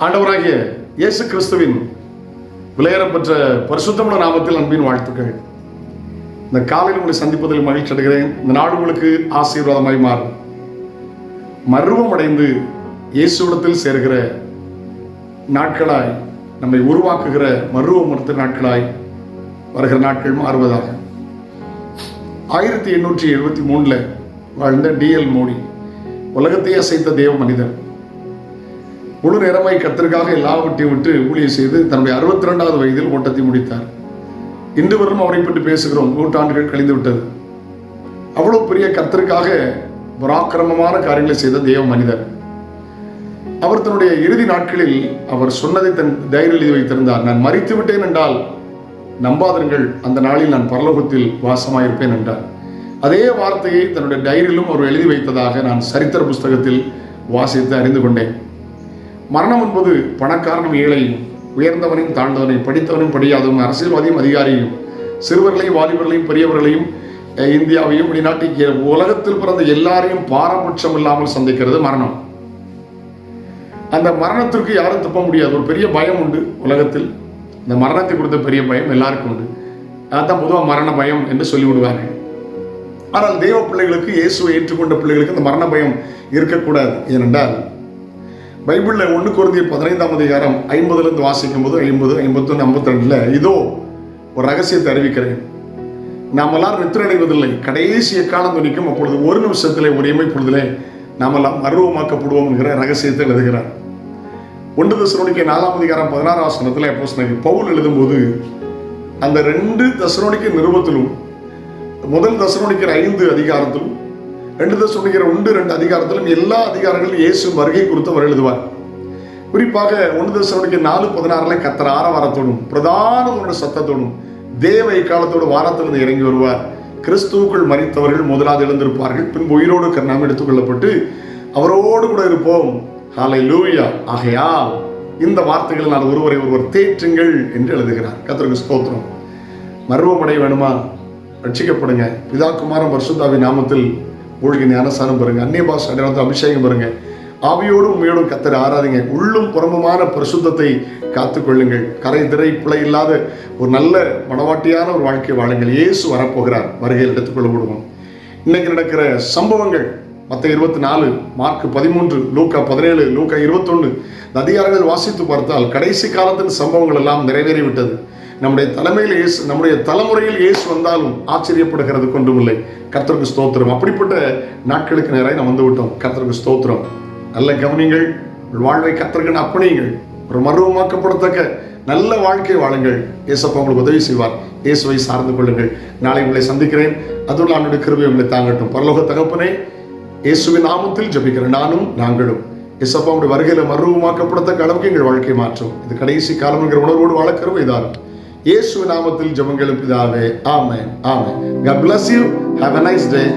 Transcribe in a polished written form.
ஆண்டவராகிய இயேசு கிறிஸ்துவின் விலையேறப்பெற்ற பரிசுத்தமுள்ள நாமத்தில் அன்பின் வாழ்த்துக்கள். இந்த காலையில் உங்களை சந்திப்பதில் மகிழ்ச்சி அடைகிறேன். இந்த நாடு உங்களுக்கு ஆசீர்வாதமாய் மாறும். மர்வம் அடைந்து இயேசுவிடத்தில் சேர்கிற நாட்களாய், நம்மை உருவாக்குகிற மர்வம் மறுத்த நாட்களாய் வருகிற நாட்கள் மாறுவதாக. 1873 வாழ்ந்த D.L. மோடி உலகத்தையே அசைத்த தேவ மனிதர். முழு நேரமாய் கர்த்தருக்காக எல்லாவற்றையும் விட்டு ஊழியம் செய்து தன்னுடைய 62வது வயதில் ஓட்டத்தை முடித்தார். இன்று வரும் அவரை பற்றி பேசுகிறோம். 100 ஆண்டுகள் கழிந்து விட்டது. அவ்வளவு பெரிய கர்த்தருக்காக பராக்கிரமமான காரியங்களை செய்த தேவ மனிதர். அவர் தன்னுடைய இறுதி நாட்களில் அவர் சொன்னதை தன் டைரியில் எழுதி வைத்திருந்தார். நான் மரித்து விட்டேன் என்றால் நம்பாதீர்கள், அந்த நாளில் நான் பரலோகத்தில் வாசமாயிருப்பேன் என்றார். அதே வார்த்தையை தன்னுடைய டைரியிலும் அவர் எழுதி வைத்ததாக நான் சரித்திர புஸ்தகத்தில் வாசித்து அறிந்து கொண்டேன். மரணம் என்பது பணக்காரனும் ஏழையும், உயர்ந்தவனையும் தாழ்ந்தவனையும், படித்தவனையும் படியாதவனும், அரசியல்வாதியும் அதிகாரியும், சிறுவர்களையும் வாலிபர்களையும் பெரியவர்களையும், இந்தியாவையும் வெளிநாட்டு உலகத்தில் பிறந்த எல்லாரையும் பாரபட்சம் இல்லாமல் சந்திக்கிறது மரணம். அந்த மரணத்திற்கு யாரும் தப்ப முடியாது. ஒரு பெரிய பயம் உண்டு உலகத்தில். இந்த மரணத்தை குறித்த பெரிய பயம் எல்லாருக்கும் உண்டு. அதான் பொதுவாக மரண பயம் என்று சொல்லிவிடுவார்கள். ஆனால் தேவ பிள்ளைகளுக்கு, இயேசுவை ஏற்றுக்கொண்ட பிள்ளைகளுக்கு இந்த மரண பயம் இருக்கக்கூடாது. ஏனென்றால் பைபிளில் 1 கொரிந்தியர் 15ஆம் அதிகாரம் 50 வாசிக்கும் போது 50, 51, 52 இதோ ஒரு ரகசியத்தை அறிவிக்கிறேன். நாம் எல்லாரும் நித்திரடைவதில்லை, கடைசி எக்காலம் துணிக்கும். அப்பொழுது ஒரு நிமிஷத்திலே, ஒரு இமைப்பொழுதிலே நாம் எல்லாம் மர்வமாக்கப்படுவோம் என்கிற ரகசியத்தை எழுதுகிறார். 1 தெசலோனிக்கேயர் 4ஆம் அதிகாரம் 16ஆம் வசனத்தில் அப்போஸ்தலன் பவுல் எழுதும்போது அந்த 2 தெசலோனிக்கேயர் நிருபத்திலும், 1 தெசலோனிக்கேயர் 5 அதிகாரத்திலும், 2 தெசலோனிக்கேயர் 1-2 அதிகாரத்திலும் எல்லா அதிகாரங்களும் இயேசு வருகை குறித்து அவர் எழுதுவார். குறிப்பாக 1 தெசலோனிக்கேயர் 4:16 கர்த்தர் ஆரவாரத்தோடும் பிரதான ஒரு சத்தத்தோடும் தேவ இக்காலத்தோடு வானத்திலிருந்து இறங்கி வருவார். கிறிஸ்துவுக்குள் மரித்தவர்கள் முதலாவது எழுந்திருப்பார்கள், பின்பு உயிரோடு நாம் எடுத்துக்கொள்ளப்பட்டு அவரோடு கூட இருப்போம். ஹல்லேலூயா. ஆகையால் இந்த வார்த்தைகள் நான் ஒருவரை ஒருவர் தேற்றுங்கள் என்று எழுதுகிறார். கர்த்தருக்கு ஸ்தோத்திரம். மர்வமடைய வேணுமா? ரட்சிக்கப்படுங்க. பிதா குமாரன் பரிசுத்தாவின் நாமத்தில் மூழ்கி ஞானஸ்நானம் பெறுங்க. அந்நிய பாஷை அடையாளத்தை அபிஷேகம் பெறுங்க. ஆவியோடும் உண்மையோடும் கர்த்தரை ஆராதிங்க. உள்ளும் புறம்புமான பரிசுத்தத்தை காத்துக்கொள்ளுங்கள். கரை திரை பிழை இல்லாத ஒரு நல்ல மனவாட்டியான ஒரு வாழ்க்கை வாழுங்கள். இயேசு வரப்போகிறார். வருகையில் எடுத்துக்கொள்ள விடுவோம். இன்னைக்கு நடக்கிற சம்பவங்கள் மத்தேயு 24, மார்க் 13, லூக்கா 17, லூக்கா 21 இந்த அதிகாரங்கள் வாசித்து பார்த்தால் கடைசி காலத்தின் சம்பவங்கள் எல்லாம் நிறைவேறிவிட்டது. நம்முடைய தலைமையில் இயேசு, நம்முடைய தலைமுறையில் இயேசு வந்தாலும் ஆச்சரியப்படுகிறது கொண்டுமில்லை. கர்த்தருக்கு ஸ்தோத்திரம். அப்படிப்பட்ட நாட்களுக்கு நேராக நாம் வந்து விட்டோம். கர்த்தருக்கு ஸ்தோத்திரம். நல்ல கவனிங்கள். வாழ்வை கர்த்தருக்கு அர்ப்பணியுங்கள். ஒரு மர்வமாக்கப்படத்தக்க நல்ல வாழ்க்கை வாழுங்கள். இயேசப்பா உங்களுக்கு உதவி செய்வார். இயேசுவை சார்ந்து கொள்ளுங்கள். நாளை உங்களை சந்திக்கிறேன். அதுவும் அவனுடைய கிருபை உங்களை தாங்கட்டும். பரலோக தகப்பனே, இயேசுவின் நாமத்தில் ஜெபிக்கிறேன். நாங்களும் இயேசப்பா உடைய வருகையில் மர்வமாக்கப்படத்தக்க அளவுக்கு எங்கள் வாழ்க்கை மாற்றும். இது கடைசி காலம் என்கிற உணர்வோடு வாழ கிருபை தாரும். இயேசுவின் நாமத்தில் ஜெபங்களும் பிதாவே. ஆமென். ஆமென். God bless you. Have a nice day.